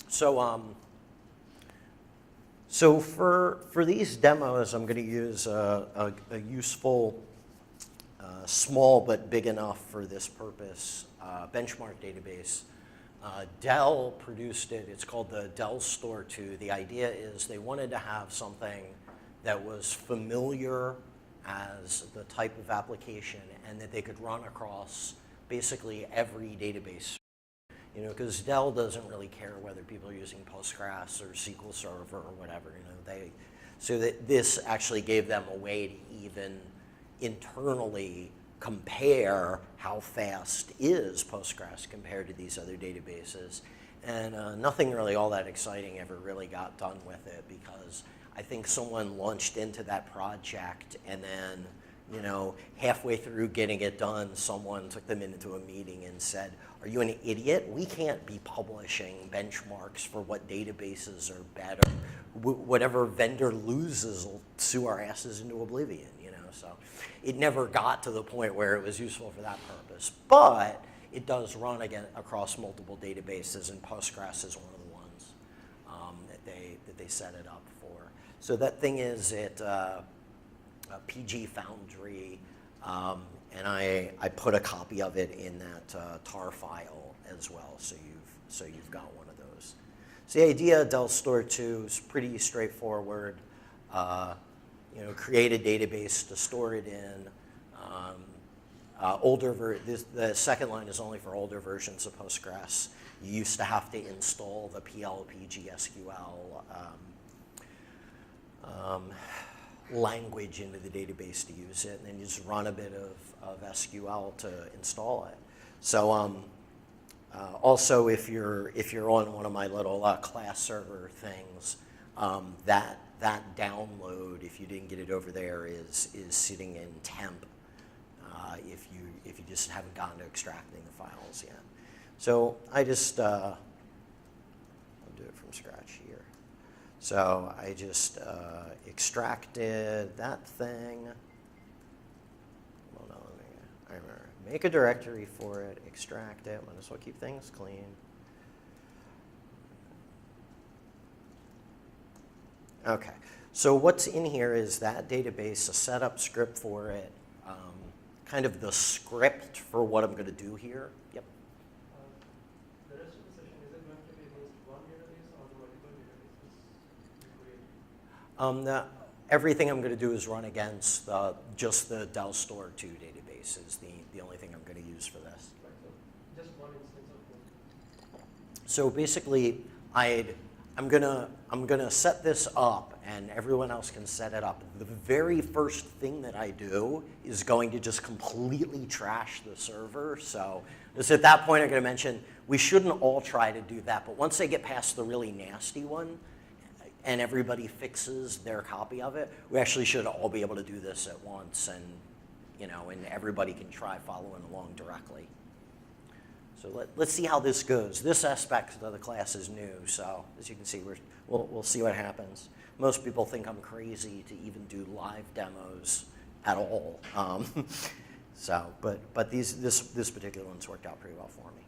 So for these demos, I'm going to use a useful, small but big enough for this purpose benchmark database. Dell produced it. It's called the Dell Store 2. The idea is they wanted to have something that was familiar as the type of application and that they could run across basically every database. You know, because Dell doesn't really care whether people are using Postgres or SQL Server or whatever. You know, so that this actually gave them a way to even internally compare how fast is Postgres compared to these other databases. And nothing really all that exciting ever really got done with it because I think someone launched into that project and then, you know, halfway through getting it done, someone took them into a meeting and said, "Are you an idiot? We can't be publishing benchmarks for what databases are better. Whatever vendor loses will sue our asses into oblivion," you know. So it never got to the point where it was useful for that purpose. But it does run again across multiple databases, and Postgres is one of the ones that they set it up for. So that thing is at PG Foundry, and I put a copy of it in that tar file as well, so you've got one of those. So the idea of Dell Store 2 is pretty straightforward. You know, create a database to store it in. The second line is only for older versions of Postgres. You used to have to install the pgSQL language into the database to use it, and then you just run a bit of SQL to install it. So also, if you're on one of my little class server things, that download, if you didn't get it over there, is sitting in temp. If you just haven't gotten to extracting the files yet. So I just I'll do it from scratch here. So I just extracted that thing. Hold on, I remember. Make a directory for it, extract it. Might as well keep things clean. Okay, so what's in here is that database, a setup script for it, kind of the script for what I'm going to do here. Yep. The rest of the session, is it going to be against one database or multiple databases? Everything I'm going to do is run against just the Dell Store 2 database is the only thing I'm going to use for this. Right, so just one instance of both. So basically, I'm gonna set this up, and everyone else can set it up. The very first thing that I do is going to just completely trash the server. So just at that point, I'm going to mention we shouldn't all try to do that. But once they get past the really nasty one, and everybody fixes their copy of it, we actually should all be able to do this at once, and and everybody can try following along directly. So let's see how this goes. This aspect of the class is new, so as you can see, we'll see what happens. Most people think I'm crazy to even do live demos at all. But this particular one's worked out pretty well for me.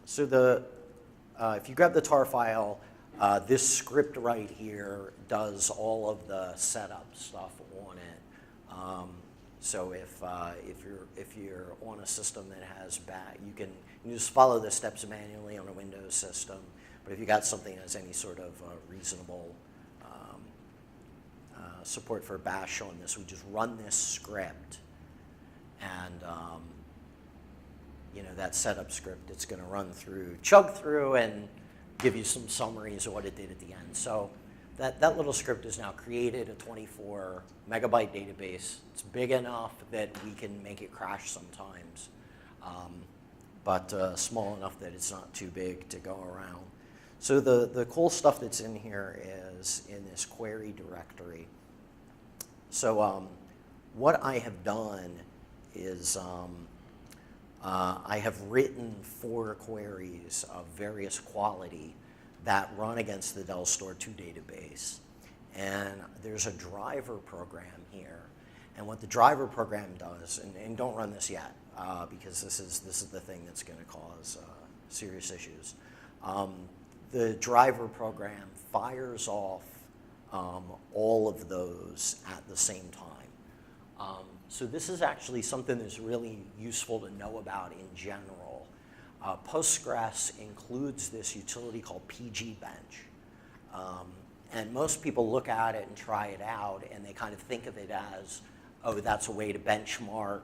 So if you grab the tar file, this script right here does all of the setup stuff on it. So if you're on a system that has you can just follow the steps manually on a Windows system. But if you got something that has any sort of reasonable support for bash on this, we just run this script, and that setup script, it's going to chug through, and give you some summaries of what it did at the end. So that little script has now created a 24 megabyte database. It's big enough that we can make it crash sometimes, but small enough that it's not too big to go around. So the cool stuff that's in here is in this query directory. So what I have done is I have written 4 queries of various quality that run against the Dell Store 2 database. And there's a driver program here. And what the driver program does, and don't run this yet, because this is the thing that's going to cause serious issues. the driver program fires off all of those at the same time. So this is actually something that's really useful to know about in general. Postgres includes this utility called pgbench. And most people look at it and try it out, and they kind of think of it as, oh, that's a way to benchmark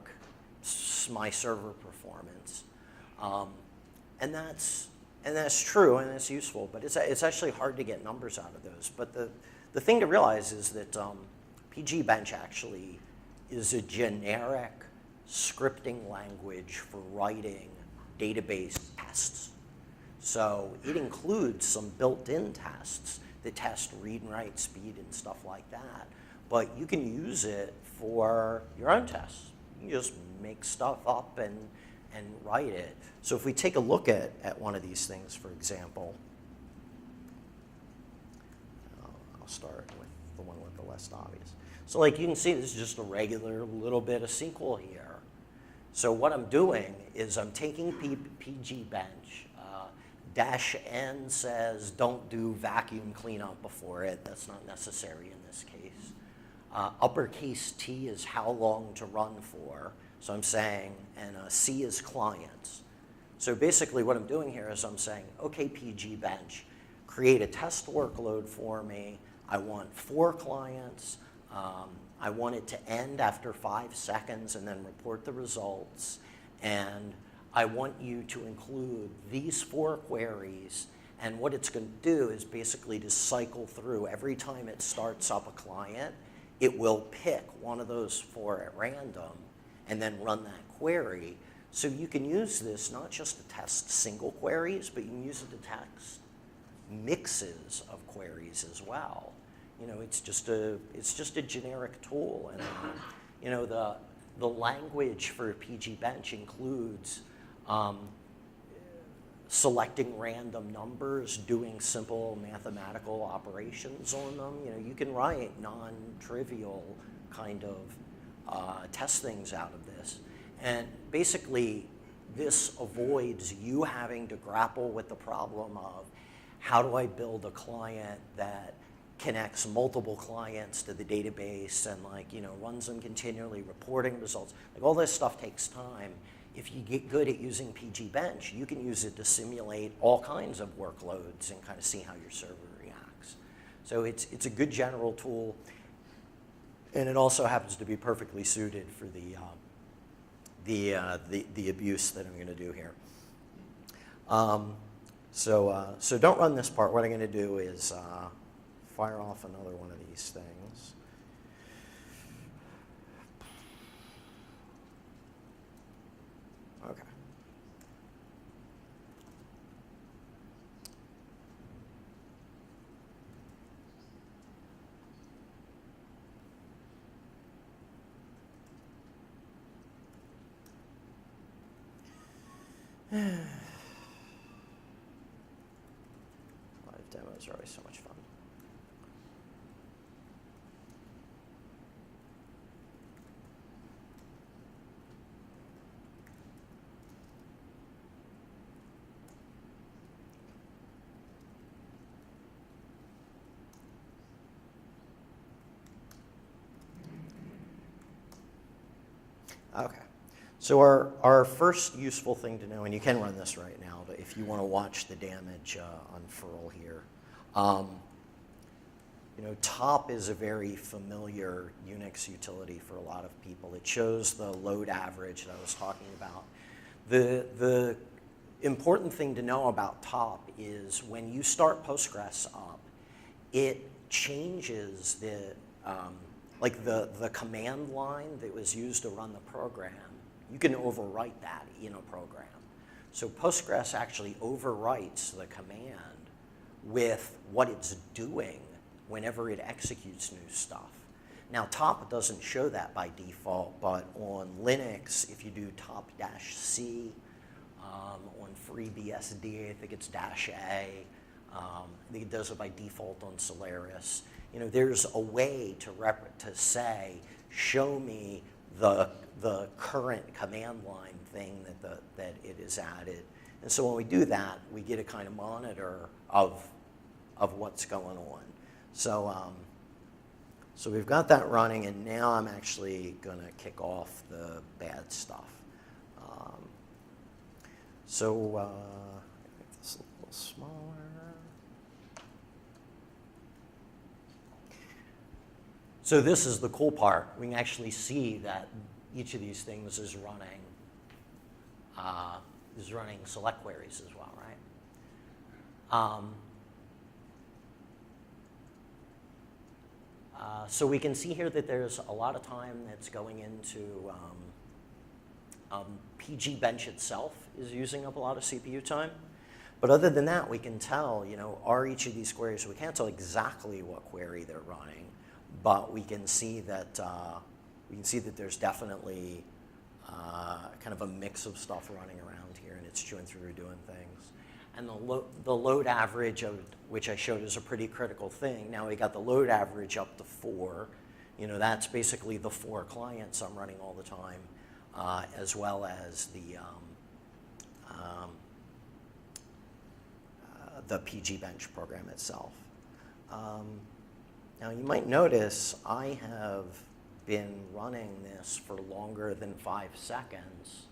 my server performance. And that's true, and it's useful, but it's actually hard to get numbers out of those. But the thing to realize is that pgbench actually is a generic scripting language for writing database tests. So it includes some built-in tests that test read and write speed and stuff like that. But you can use it for your own tests. You can just make stuff up and write it. So if we take a look at one of these things, for example, I'll start with the one with the less obvious. So like you can see, this is just a regular little bit of SQL here. So what I'm doing is I'm taking pgbench. -n says don't do vacuum cleanup before it. That's not necessary in this case. Uppercase T is how long to run for. So I'm saying, and C is clients. So basically what I'm doing here is I'm saying, okay, pgbench, create a test workload for me. I want 4 clients. I want it to end after 5 seconds and then report the results. And I want you to include these 4 queries, and what it's going to do is basically to cycle through. Every time it starts up a client, it will pick one of those 4 at random and then run that query. So you can use this not just to test single queries, but you can use it to test mixes of queries as well. You know, it's just a generic tool, and you know, the language for pgbench includes selecting random numbers, doing simple mathematical operations on them. You know, you can write non-trivial kind of test things out of this. And basically, this avoids you having to grapple with the problem of how do I build a client that connects multiple clients to the database and, like, you know, runs them continually, reporting results. Like, all this stuff takes time. If you get good at using pgbench, you can use it to simulate all kinds of workloads and kind of see how your server reacts. So it's a good general tool, and it also happens to be perfectly suited for the abuse that I'm going to do here. So don't run this part. What I'm going to do is fire off another one of these things. Okay. Live demos are always so much fun. Okay, so our first useful thing to know, and you can run this right now, but if you want to watch the damage unfurl here, you know, top is a very familiar Unix utility for a lot of people. It shows the load average that I was talking about. The important thing to know about top is when you start Postgres up, it changes the command line that was used to run the program. You can overwrite that in a program. So Postgres actually overwrites the command with what it's doing whenever it executes new stuff. Now, top doesn't show that by default, but on Linux, if you do top-C, on FreeBSD, I think it's -A, I think it does it by default on Solaris. You know, there's a way to say, show me the current command line thing that it is added. And so when we do that, we get a kind of monitor of what's going on. So, so we've got that running, and now I'm actually going to kick off the bad stuff. Make this a little smaller. So this is the cool part. We can actually see that each of these things is running select queries as well, right? So we can see here that there's a lot of time that's going into pgbench itself is using up a lot of CPU time. But other than that, we can tell, are each of these queries, we can't tell exactly what query they're running, but we can see that there's definitely kind of a mix of stuff running around here, and it's chewing through doing things. And the load average, of which I showed, is a pretty critical thing. Now we got the load average up to 4. That's basically the 4 clients I'm running all the time, as well as the pgbench program itself. Now you might notice I have been running this for longer than 5 seconds,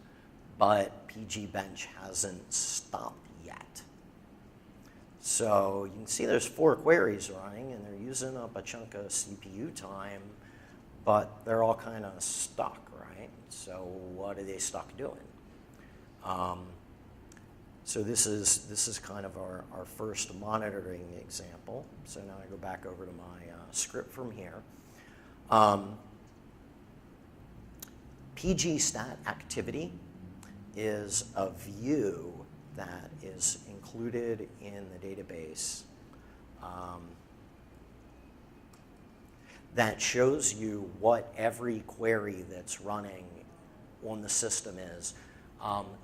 but pgbench hasn't stopped yet. So you can see there's 4 queries running, and they're using up a chunk of CPU time, but they're all kind of stuck, right? So what are they stuck doing? So this is kind of our first monitoring example. So now I go back over to my script from here. pgstatactivity is a view that is included in the database that shows you what every query that's running on the system is,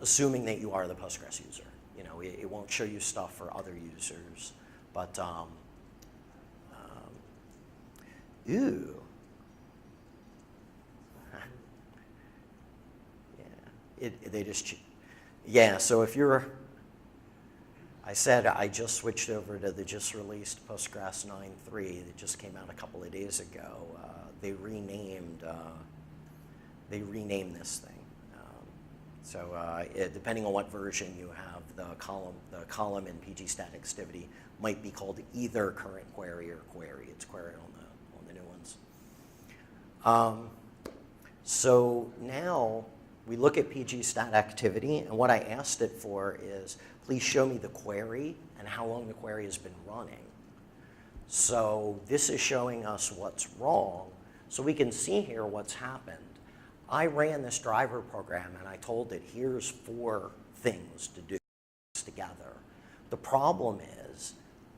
assuming that you are the Postgres user. It won't show you stuff for other users, but ooh. So if you're, I said I just switched over to the just released Postgres 9.3 that just came out a couple of days ago. They renamed this thing. Depending on what version you have, the column in pgstatactivity might be called either current query or query. It's query on the new ones. So now we look at pgstatactivity, and what I asked it for is, please show me the query and how long the query has been running. So this is showing us what's wrong. So we can see here what's happened. I ran this driver program, and I told it, here's 4 things to do together. The problem is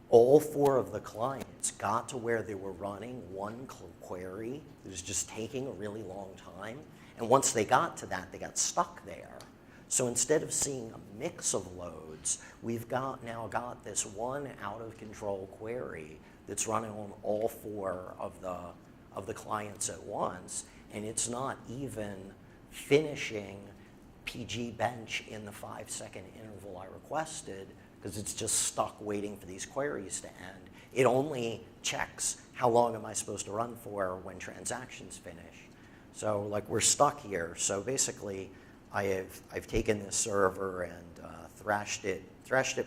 all 4 of the clients got to where they were running one query. It was just taking a really long time. And once they got to that, they got stuck there. So instead of seeing a mix of loads, we've now got this one out-of-control query that's running on all 4 of the clients at once, and it's not even finishing pgbench in the 5-second interval I requested, because it's just stuck waiting for these queries to end. It only checks how long am I supposed to run for when transactions finish. So like we're stuck here. So basically I've taken this server and thrashed it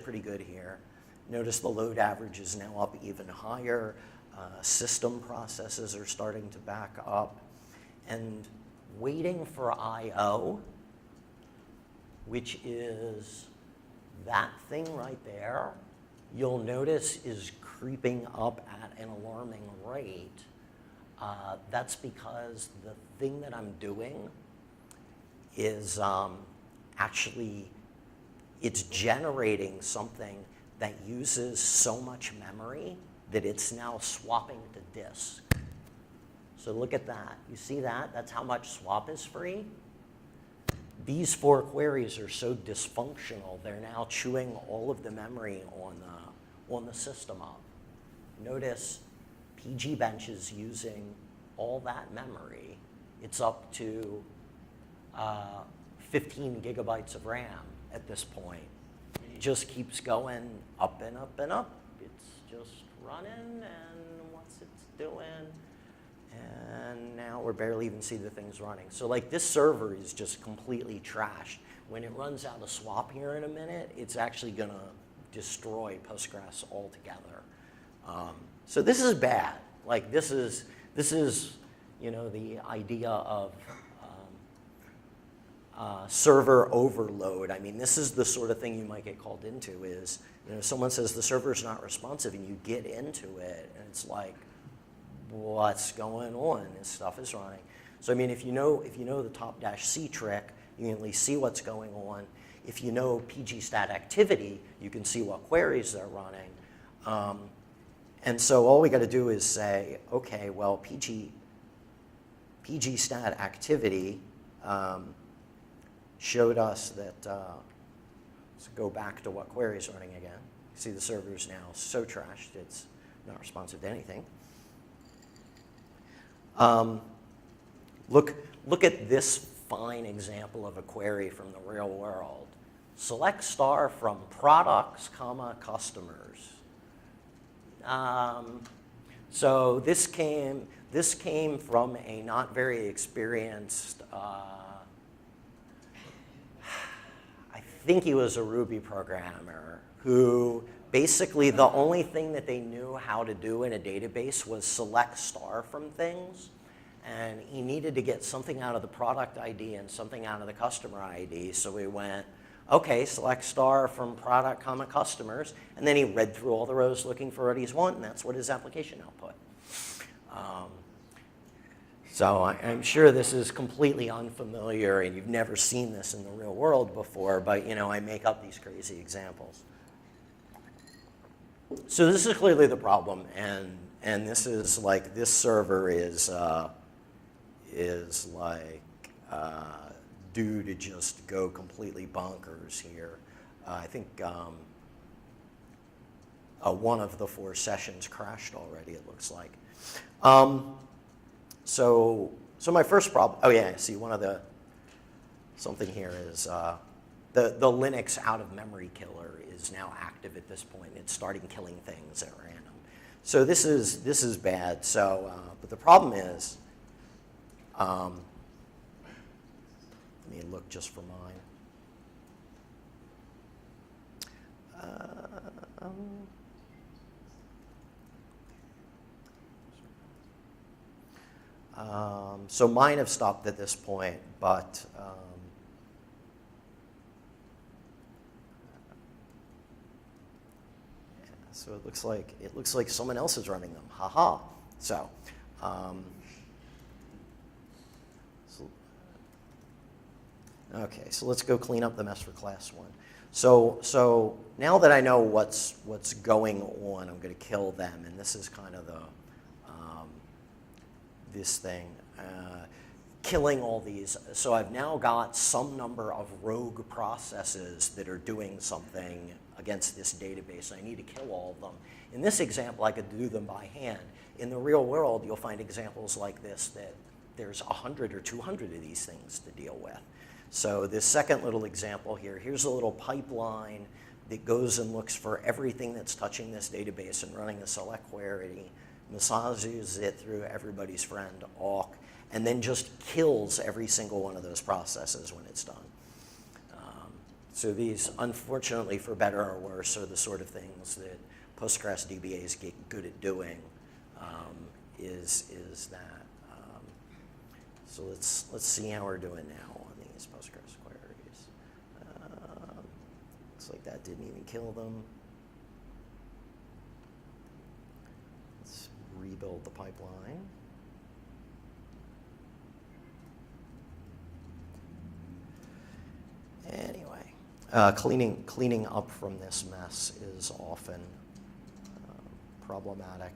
pretty good here. Notice the load average is now up even higher. System processes are starting to back up. And waiting for I/O, which is that thing right there, you'll notice is creeping up at an alarming rate. That's because the thing that I'm doing is actually, it's generating something that uses so much memory that it's now swapping to disk. So look at that. You see that? That's how much swap is free. These 4 queries are so dysfunctional, they're now chewing all of the memory on the system up. Notice pgbench is using all that memory. It's up to 15 gigabytes of RAM at this point. it just keeps going up and up and up. It's just running, and what's it doing? And now we're barely even see the things running. So like this server is just completely trashed. When it runs out of swap here in a minute, it's actually going to destroy Postgres altogether. So this is bad. Like this is you know, the idea of server overload. I mean, this is the sort of thing you might get called into is, you know, someone says the server's not responsive and you get into it and it's like, what's going on? This stuff is running. So I mean, if you know the top-C trick, you can at least see what's going on. If you know pgstatactivity, you can see what queries they're running. And so all we got to do is say, okay, well, pgstatactivity showed us that, let's go back to what query is running again. See the server is now so trashed, it's not responsive to anything. Look at this fine example of a query from the real world. Select star from products, comma, customers. So this came from a not very experienced, I think he was a Ruby programmer who basically the only thing that they knew how to do in a database was select star from things. And he needed to get something out of the product ID and something out of the customer ID. So we went, okay, select star from product, comma, customers. And then he read through all the rows looking for what he's want, and that's what his application output. So I'm sure this is completely unfamiliar and you've never seen this in the real world before, but you know, I make up these crazy examples. So this is clearly the problem, and this is like, this server is like due to just go completely bonkers here. I think one of the 4 sessions crashed already, it looks like. So my first problem, oh yeah, see something here is the Linux out of memory killer is now active at this point. It's starting killing things at random. So this is bad. So, but the problem is, let me look just for mine. So mine have stopped at this point, but yeah, so it looks like someone else is running them. Haha. So, okay, so let's go clean up the mess for class 1. So now that I know what's going on, I'm going to kill them, and this is kind of the this thing, killing all these. So I've now got some number of rogue processes that are doing something against this database. I need to kill all of them. In this example, I could do them by hand. In the real world, you'll find examples like this that there's 100 or 200 of these things to deal with. So this second little example here, here's a little pipeline that goes and looks for everything that's touching this database and running a select query, massages it through everybody's friend, awk, and then just kills every single one of those processes when it's done. So these, unfortunately, for better or worse, are the sort of things that Postgres DBAs get good at doing, is that. So let's see how we're doing now on these Postgres queries. Looks like that didn't even kill them. Let's rebuild the pipeline. Anyway, cleaning up from this mess is often problematic.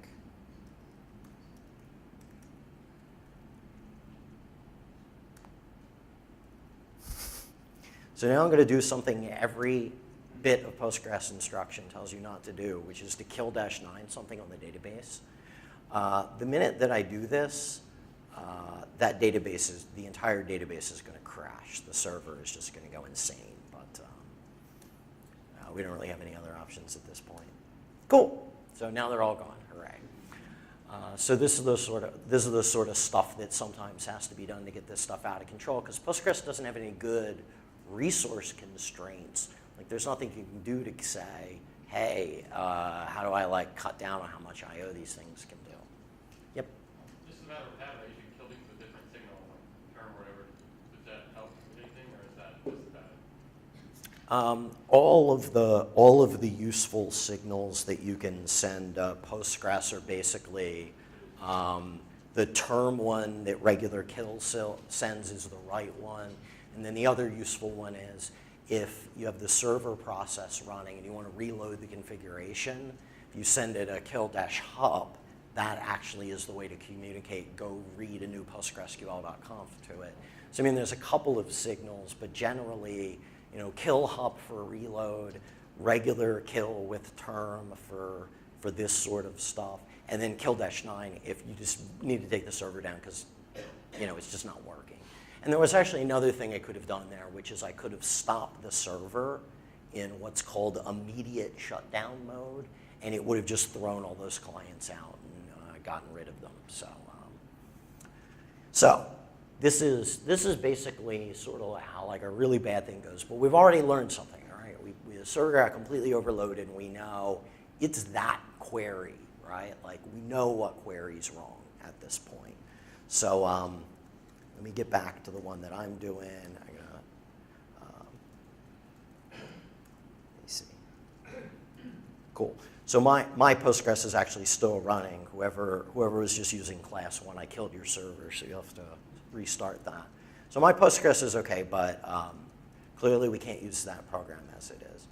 So now I'm going to do something every bit of Postgres instruction tells you not to do, which is to kill -9 something on the database. The minute that I do this, that database the entire database is going to crash. The server is just going to go insane. But we don't really have any other options at this point. Cool. So now they're all gone. Hooray. So this is the sort of stuff that sometimes has to be done to get this stuff out of control, because Postgres doesn't have any good resource constraints. Like there's nothing you can do to say, hey, how do I like cut down on how much I/O these things can do? Yep. Just a matter of habit, I usually kill things with different signal, like term or whatever. Does that help with anything, or is that just bad? All of the useful signals that you can send Postgres are basically the term one that regular kill sends is the right one, and then the other useful one is if you have the server process running and you want to reload the configuration, if you send it a kill-hub, that actually is the way to communicate, go read a new PostgreSQL.conf to it. So I mean, there's a couple of signals, but generally, you know, kill hub for reload, regular kill with term for this sort of stuff, and then kill-9 if you just need to take the server down because, you know, it's just not working. And there was actually another thing I could have done there, which is I could have stopped the server in what's called immediate shutdown mode, and it would have just thrown all those clients out and gotten rid of them. So this is basically sort of how like a really bad thing goes. But we've already learned something, all right? The server got completely overloaded, and we know it's that query, right? Like we know what query's wrong at this point. So let me get back to the one that I'm doing. I'm gonna, let me see. Cool. So my Postgres is actually still running. Whoever was just using class 1, I killed your server, so you'll have to restart that. So my Postgres is okay, but clearly we can't use that program as it is.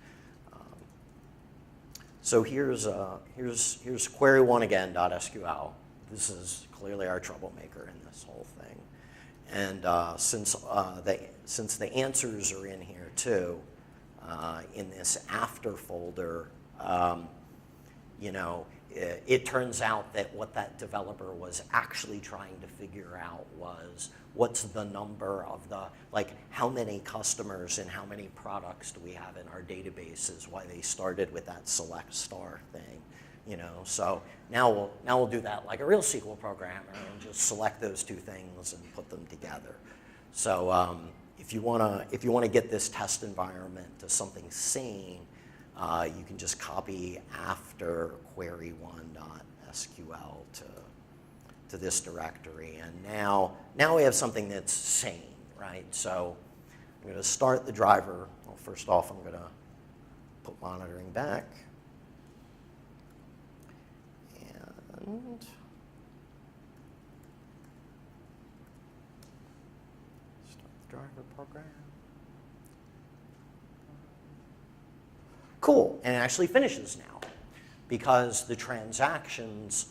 So here's query1 again, .sql. This is clearly our troublemaker in this whole thing. And since the answers are in here too, in this after folder, you know, it turns out that what that developer was actually trying to figure out was what's the number of the, like how many customers and how many products do we have in our databases, why they started with that select star thing, you know. So now we'll do that like a real SQL programmer and just select those two things and put them together. So if you wanna get this test environment to something sane, you can just copy after query1.sql to this directory, and now we have something that's sane, right? So I'm going to start the driver. Well, first off, I'm going to put monitoring back, and start the driver program. Cool, and it actually finishes now because the transactions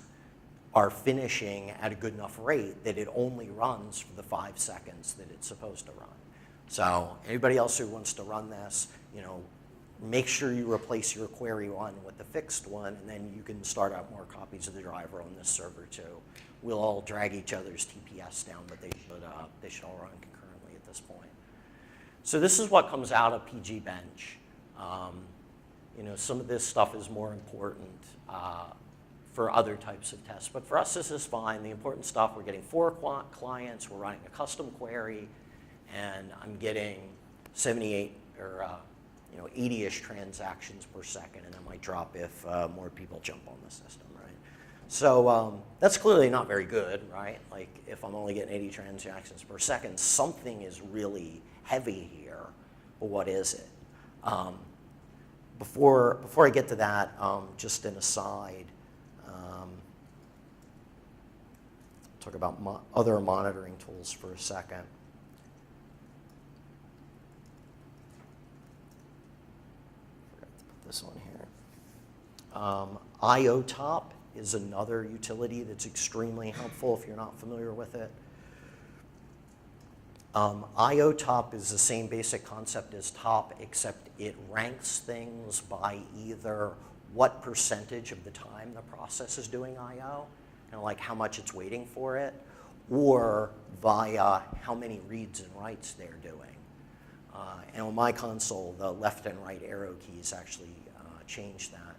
are finishing at a good enough rate that it only runs for the 5 seconds that it's supposed to run. So anybody else who wants to run this, you know, make sure you replace your query one with the fixed one, and then you can start out more copies of the driver on this server too. We'll all drag each other's TPS down, but they should all run concurrently at this point. So this is what comes out of pgbench. You know, some of this stuff is more important for other types of tests, but for us this is fine. The important stuff, we're getting 4 clients, we're running a custom query, and I'm getting 78 or 80-ish transactions per second, and that might drop if more people jump on the system, right? So that's clearly not very good, right? Like if I'm only getting 80 transactions per second, something is really heavy here, but what is it? Before I get to that, just an aside, talk about other monitoring tools for a second. Forgot to put this on here. Iotop is another utility that's extremely helpful if you're not familiar with it. Iotop is the same basic concept as top, except it ranks things by either what percentage of the time the process is doing I/O, kind of like how much it's waiting for it, or via how many reads and writes they're doing. And on my console, the left and right arrow keys actually change that.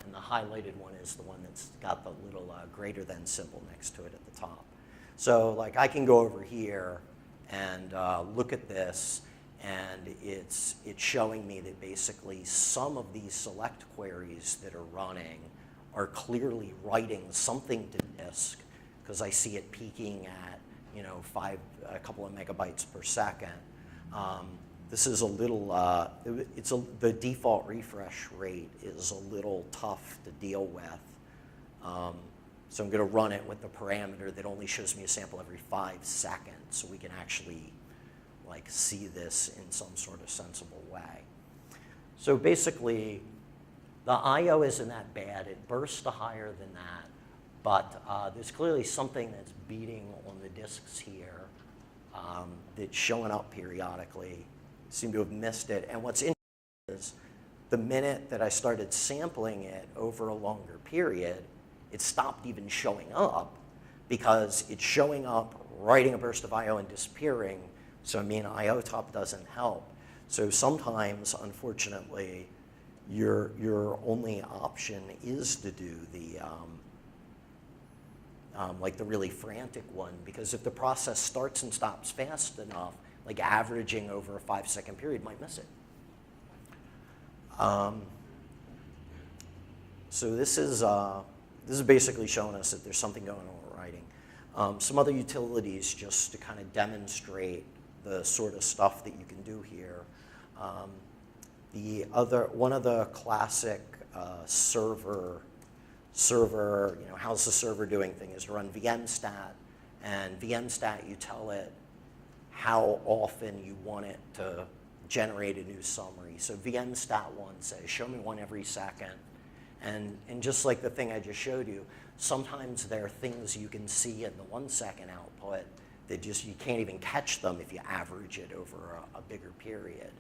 And the highlighted one is the one that's got the little greater than symbol next to it at the top. So like I can go over here and look at this, and it's showing me that basically some of these select queries that are running are clearly writing something to disk, because I see it peaking at a couple of megabytes per second. This is a little, the default refresh rate is a little tough to deal with. So I'm going to run it with the parameter that only shows me a sample every 5 seconds, so we can actually like see this in some sort of sensible way. So basically, the I/O isn't that bad. It bursts to higher than that, but there's clearly something that's beating on the disks here that's showing up periodically. Seem to have missed it. And what's interesting is the minute that I started sampling it over a longer period, it stopped even showing up, because it's showing up, writing a burst of I/O and disappearing. So I mean, IOtop doesn't help. So sometimes, unfortunately, your only option is to do the like the really frantic one, because if the process starts and stops fast enough, like averaging over a 5-second period, might miss it. So this is basically showing us that there's something going on with writing. Some other utilities, just to kind of demonstrate the sort of stuff that you can do here. One of the classic server, how's the server doing thing is to run VMstat, and VMstat, you tell it how often you want it to generate a new summary. So VMstat 1 says, show me one every second. And just like the thing I just showed you, sometimes there are things you can see in the 1 second output that just, you can't even catch them if you average it over a bigger period.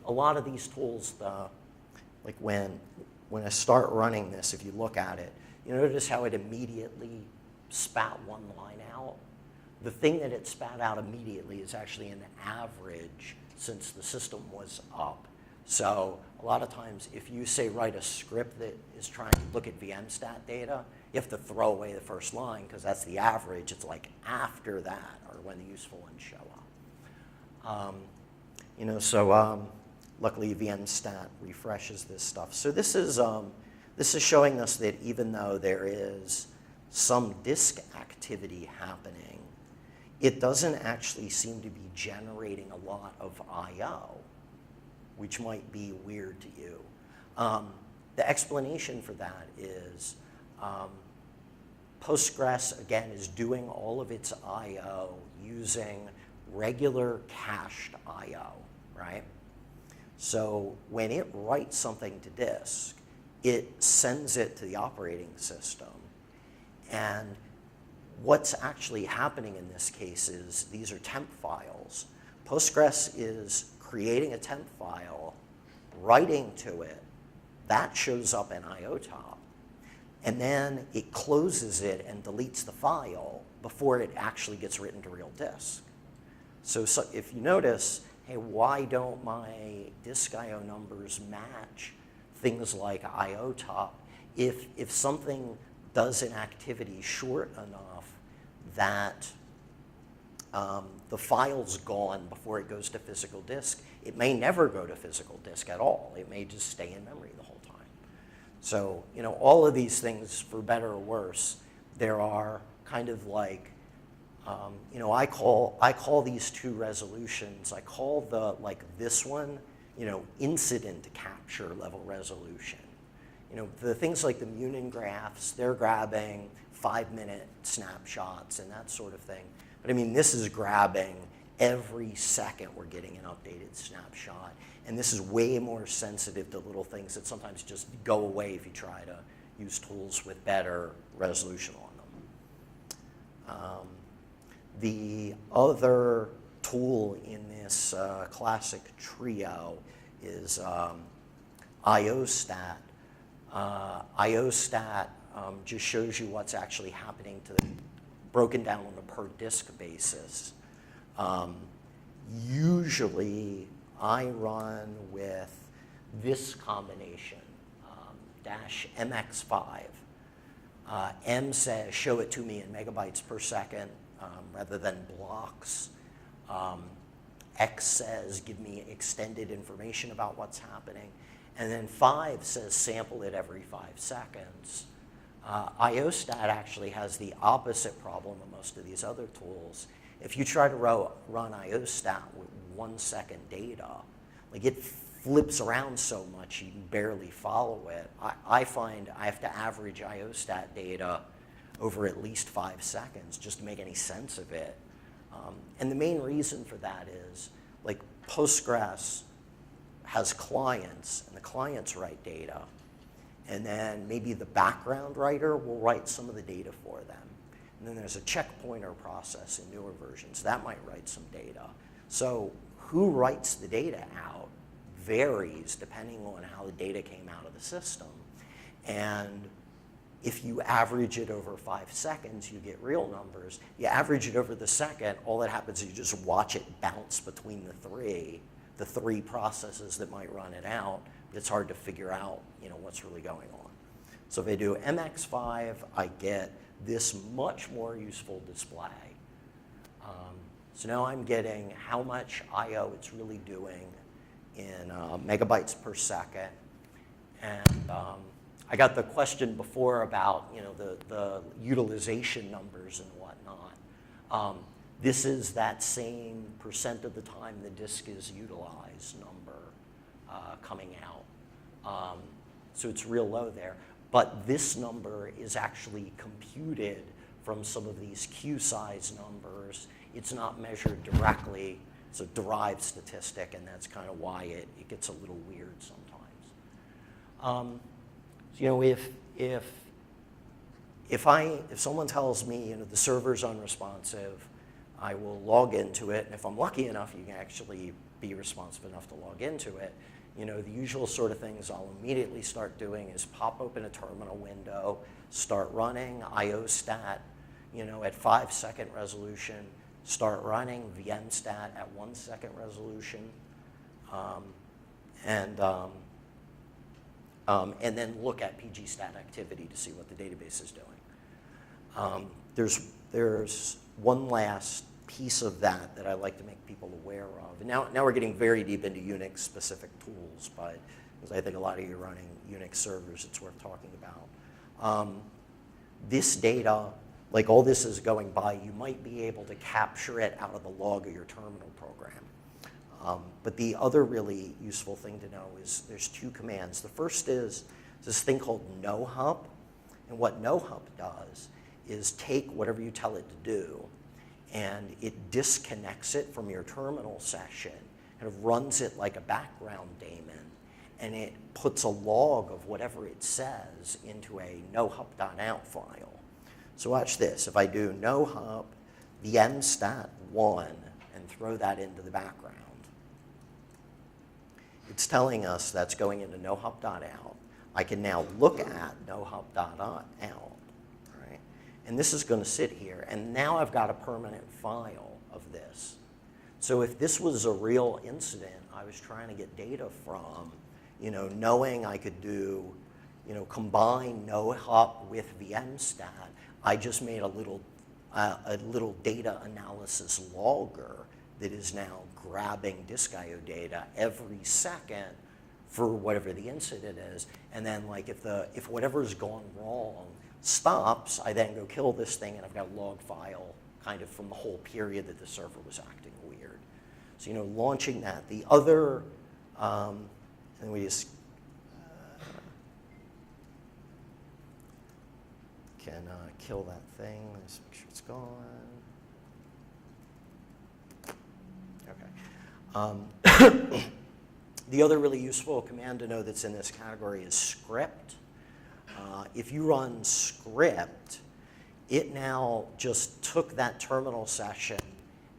A lot of these tools, like when I start running this, if you look at it, you notice how it immediately spat one line out. The thing that it spat out immediately is actually an average since the system was up. So a lot of times, if you say write a script that is trying to look at VMstat data, you have to throw away the first line, because that's the average. It's like after that are when the useful ones show up. Luckily VMstat refreshes this stuff. So this is showing us that even though there is some disk activity happening, it doesn't actually seem to be generating a lot of I/O, which might be weird to you. The explanation for that is Postgres, again, is doing all of its I/O using regular cached I/O, right? So when it writes something to disk, it sends it to the operating system. And what's actually happening in this case is these are temp files. Postgres is creating a temp file, writing to it. That shows up in IOtop. And then it closes it and deletes the file before it actually gets written to real disk. So if you notice, hey, why don't my disk I/O numbers match things like IOtop? If something does an activity short enough that the file's gone before it goes to physical disk, it may never go to physical disk at all. It may just stay in memory the whole time. So, all of these things, for better or worse, there are kind of like, I call these two resolutions, I call this one, incident capture level resolution. The things like the Munin graphs, they're grabbing 5-minute snapshots and that sort of thing. But I mean, this is grabbing every second we're getting an updated snapshot. And this is way more sensitive to little things that sometimes just go away if you try to use tools with better resolution on them. The other tool in this classic trio is Iostat. Iostat just shows you what's actually happening to them, broken down on a per disk basis. Usually, I run with this combination, dash MX5. M says, show it to me in megabytes per second rather than blocks. X says, give me extended information about what's happening. And then 5 says, sample it every 5 seconds. Iostat actually has the opposite problem of most of these other tools. If you try to run Iostat with 1 second data, like it flips around so much you can barely follow it. I find I have to average Iostat data over at least 5 seconds just to make any sense of it. And the main reason for that is, like, Postgres has clients, and the clients write data. And then maybe the background writer will write some of the data for them. And then there's a checkpointer process in newer versions. That might write some data. So who writes the data out varies depending on how the data came out of the system. And if you average it over 5 seconds, you get real numbers. You average it over the second, all that happens is you just watch it bounce between the three processes that might run it out. But it's hard to figure out, what's really going on. So if I do MX5, I get this much more useful display. So now I'm getting how much I/O it's really doing in megabytes per second. And I got the question before about the utilization numbers and whatnot. This is that same percent of the time the disk is utilized number coming out. So it's real low there. But this number is actually computed from some of these queue size numbers. It's not measured directly. It's a derived statistic, and that's kind of why it gets a little weird sometimes. If someone tells me the server's unresponsive, I will log into it, and if I'm lucky enough, you can actually be responsive enough to log into it. The usual sort of things I'll immediately start doing is pop open a terminal window, start running Iostat, at 5 second resolution, start running VMstat at 1 second resolution, and then look at pgstatactivity to see what the database is doing. There's one last piece of that I like to make people aware of. And now we're getting very deep into Unix-specific tools, but because I think a lot of you are running Unix servers, it's worth talking about. This data, like all this is going by, you might be able to capture it out of the log of your terminal program. But the other really useful thing to know is there's 2 commands. The first is this thing called NoHub. And what NoHub does is take whatever you tell it to do, and it disconnects it from your terminal session, kind of runs it like a background daemon, and it puts a log of whatever it says into a nohub.out file. So watch this. If I do nohub VMstat1 and throw that into the background, it's telling us that's going into nohub.out. I can now look at nohub.out. And this is going to sit here. And now I've got a permanent file of this. So if this was a real incident I was trying to get data from, knowing I could do, combine NoHub with VMstat, I just made a little data analysis logger that is now grabbing disk I/O data every second for whatever the incident is. And then, like, if whatever's gone wrong stops, I then go kill this thing, and I've got a log file kind of from the whole period that the server was acting weird. So, launching that. The other, and we just can kill that thing. Let's make sure it's gone. Okay. The other really useful command to know that's in this category is script. If you run script, it now just took that terminal session,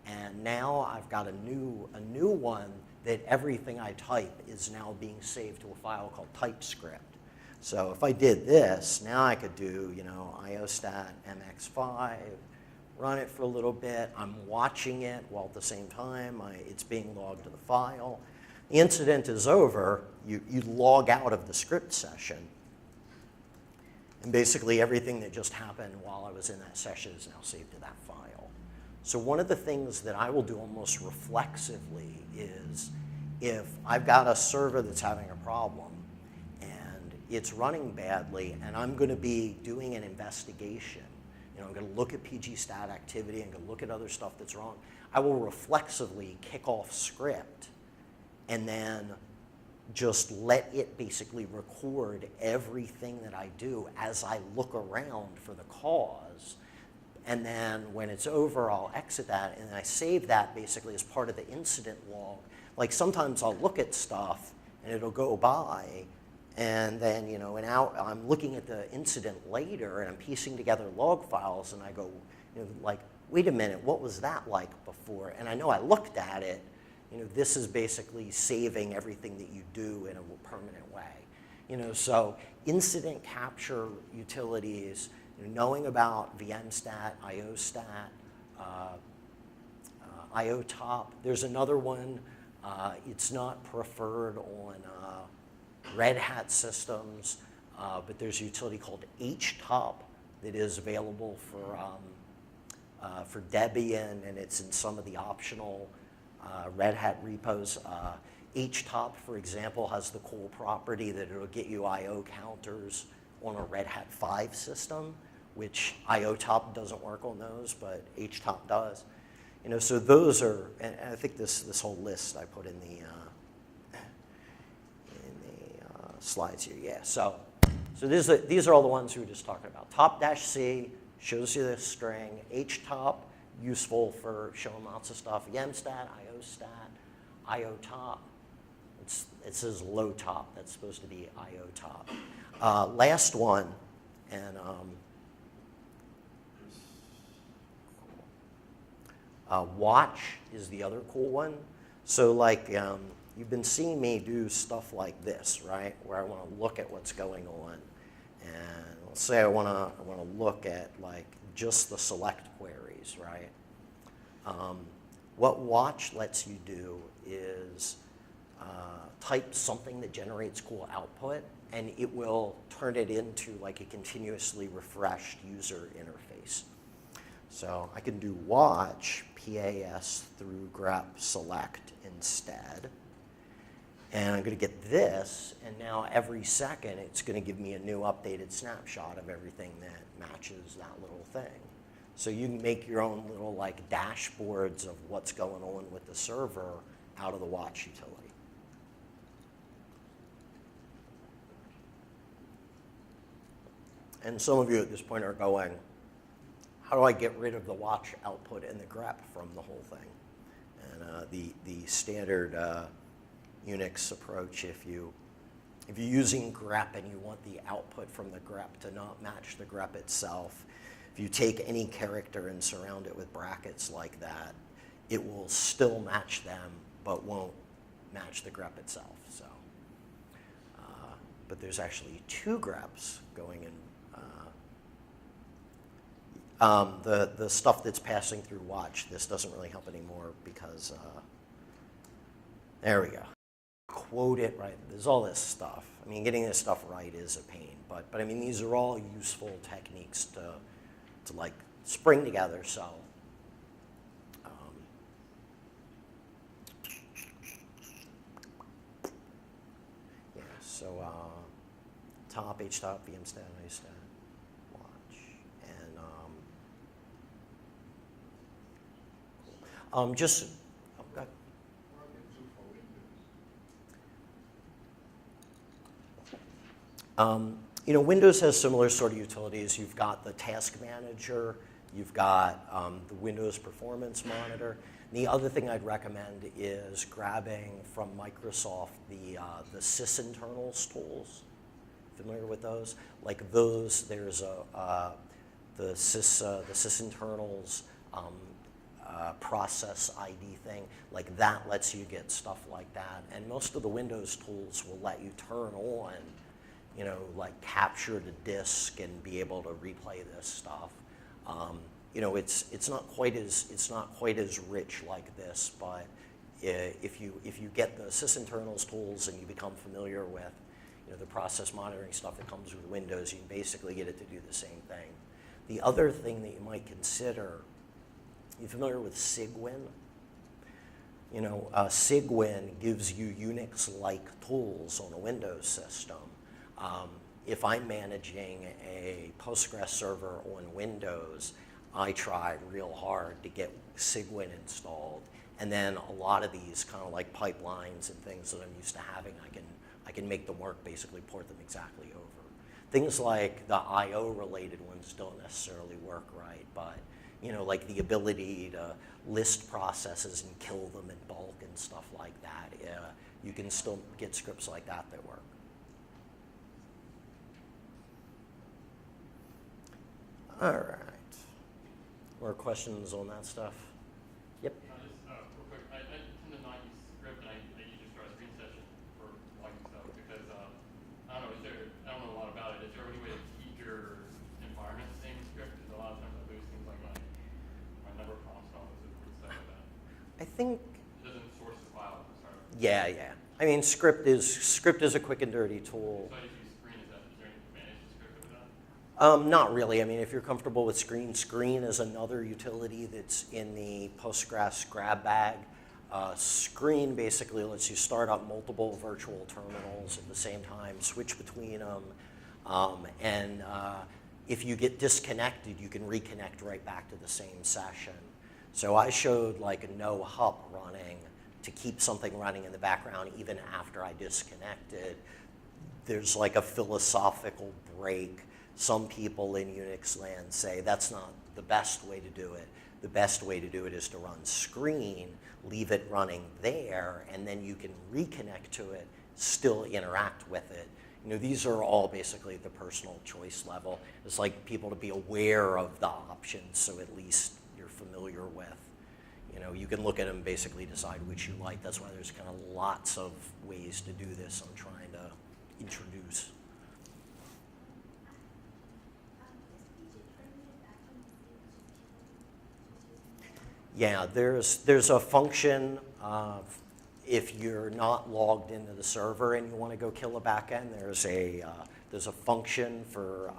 and now I've got a new one that everything I type is now being saved to a file called TypeScript. So if I did this, now I could do Iostat MX5 run it for a little bit. I'm watching it while at the same time it's being logged to the file. The incident is over. You log out of the script session. And basically everything that just happened while I was in that session is now saved to that file. So one of the things that I will do almost reflexively is if I've got a server that's having a problem and it's running badly and I'm going to be doing an investigation, I'm going to look at pgstatactivity, I'm going to look at other stuff that's wrong, I will reflexively kick off script and then just let it basically record everything that I do as I look around for the cause. And then when it's over, I'll exit that, and I save that basically as part of the incident log. Like sometimes I'll look at stuff, and it'll go by, and then I'm looking at the incident later, and I'm piecing together log files, and I go, like, wait a minute, what was that like before? And I know I looked at it. This is basically saving everything that you do in a permanent way. So incident capture utilities, knowing about VMstat, Iostat, IOtop. There's another one. It's not preferred on Red Hat systems, but there's a utility called HTOP that is available for Debian, and it's in some of the optional Red Hat repos. HTOP, for example, has the cool property that it'll get you I/O counters on a Red Hat 5 system, which IOtop doesn't work on those, but HTOP does. So those are, and I think this whole list I put in the slides here. Yeah. So these are all the ones we were just talking about. Top-C shows you the string. HTOP, useful for showing lots of stuff. VMstat, Iostat, IOtop. It says low top. That's supposed to be IOtop. Last one, and watch is the other cool one. So like you've been seeing me do stuff like this, right? Where I want to look at what's going on, and let's say I want to look at like just the select queries, right? What watch lets you do is type something that generates cool output, and it will turn it into like a continuously refreshed user interface. So I can do watch PAS through grep select instead. And I'm going to get this, and now every second it's going to give me a new updated snapshot of everything that matches that little thing. So you can make your own little like dashboards of what's going on with the server out of the watch utility. And some of you at this point are going, how do I get rid of the watch output and the grep from the whole thing? And the standard Unix approach, if you're using grep and you want the output from the grep to not match the grep itself, if you take any character and surround it with brackets like that, it will still match them, but won't match the grep itself. So, but there's actually two greps going in. The stuff that's passing through watch, this doesn't really help anymore because, there we go. Quote it right. There's all this stuff. I mean, getting this stuff right is a pain, but I mean, these are all useful techniques to like spring together. So, yeah. So, top, HTOP, VMstat, Iostat, watch, and just. Okay. Windows has similar sort of utilities. You've got the task manager, you've got the Windows performance monitor. And the other thing I'd recommend is grabbing from Microsoft the SysInternals tools. Familiar with those? Like those, there's the SysInternals process ID thing. Like that lets you get stuff like that. And most of the Windows tools will let you turn on like capture to disk and be able to replay this stuff. you know, it's not quite as rich like this, but if you get the SysInternals tools and you become familiar with, you know, the process monitoring stuff that comes with Windows, you can basically get it to do the same thing. The other thing that you might consider, you familiar with SIGWin? You know, SIGWin gives you Unix-like tools on a Windows system. If I'm managing a Postgres server on Windows, I tried real hard to get SIGWin installed. And then a lot of these kind of like pipelines and things that I'm used to having, I can make them work, basically port them exactly over. Things like the IO-related ones don't necessarily work right, but you know, like the ability to list processes and kill them in bulk and stuff like that, you can still get scripts like that work. All right. More questions on that stuff? Yep. Just real quick, I tend to not use script, and I usually start a screen session for logging stuff because I don't know. I don't know a lot about it. Is there any way to keep your environment the same as script? Because a lot of times I lose things like my number prompts and all this and stuff like that. I think. It doesn't source the file. Sorry. Yeah. I mean, script is a quick and dirty tool. So I just use screen. Is there any advantage to script with that? Not really. I mean, if you're comfortable with screen is another utility that's in the Postgres grab bag. Screen basically lets you start up multiple virtual terminals at the same time, switch between them, and if you get disconnected, you can reconnect right back to the same session. So I showed like a NoHub running to keep something running in the background even after I disconnected. There's like a philosophical break. Some people in Unix land say that's not the best way to do it. The best way to do it is to run screen, leave it running there, and then you can reconnect to it, still interact with it. You know, these are all basically at the personal choice level. It's like people to be aware of the options, so at least you're familiar with. You know, you can look at them, basically decide which you like. That's why there's kind of lots of ways to do this I'm trying to introduce. Yeah, there's a function if you're not logged into the server and you want to go kill a backend. There's a function for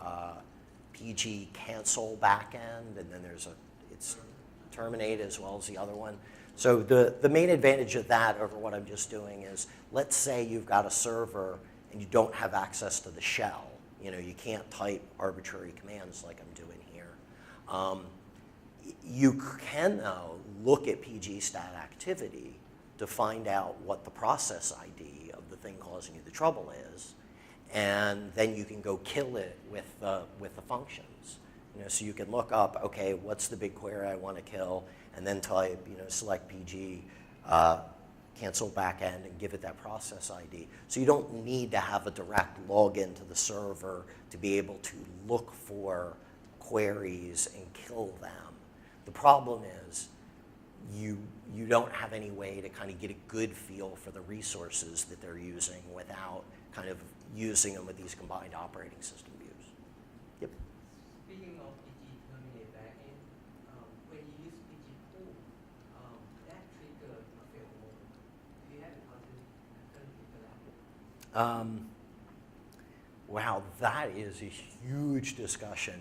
pg cancel backend, and then it's terminate as well as the other one. So the main advantage of that over what I'm just doing is, let's say you've got a server and you don't have access to the shell. You know, you can't type arbitrary commands like I'm doing here. You can, though, look at pgstatactivity to find out what the process ID of the thing causing you the trouble is, and then you can go kill it with the functions. You know, so you can look up, okay, what's the big query I want to kill, and then type, you know, select pg cancel backend and give it that process ID. So you don't need to have a direct login to the server to be able to look for queries and kill them. The problem is you don't have any way to kind of get a good feel for the resources that they're using without kind of using them with these combined operating system views. Yep. Speaking of pg terminate backend, when you use pg pull, that triggered a fail mode. Do you have an alternative for that? Wow, that is a huge discussion.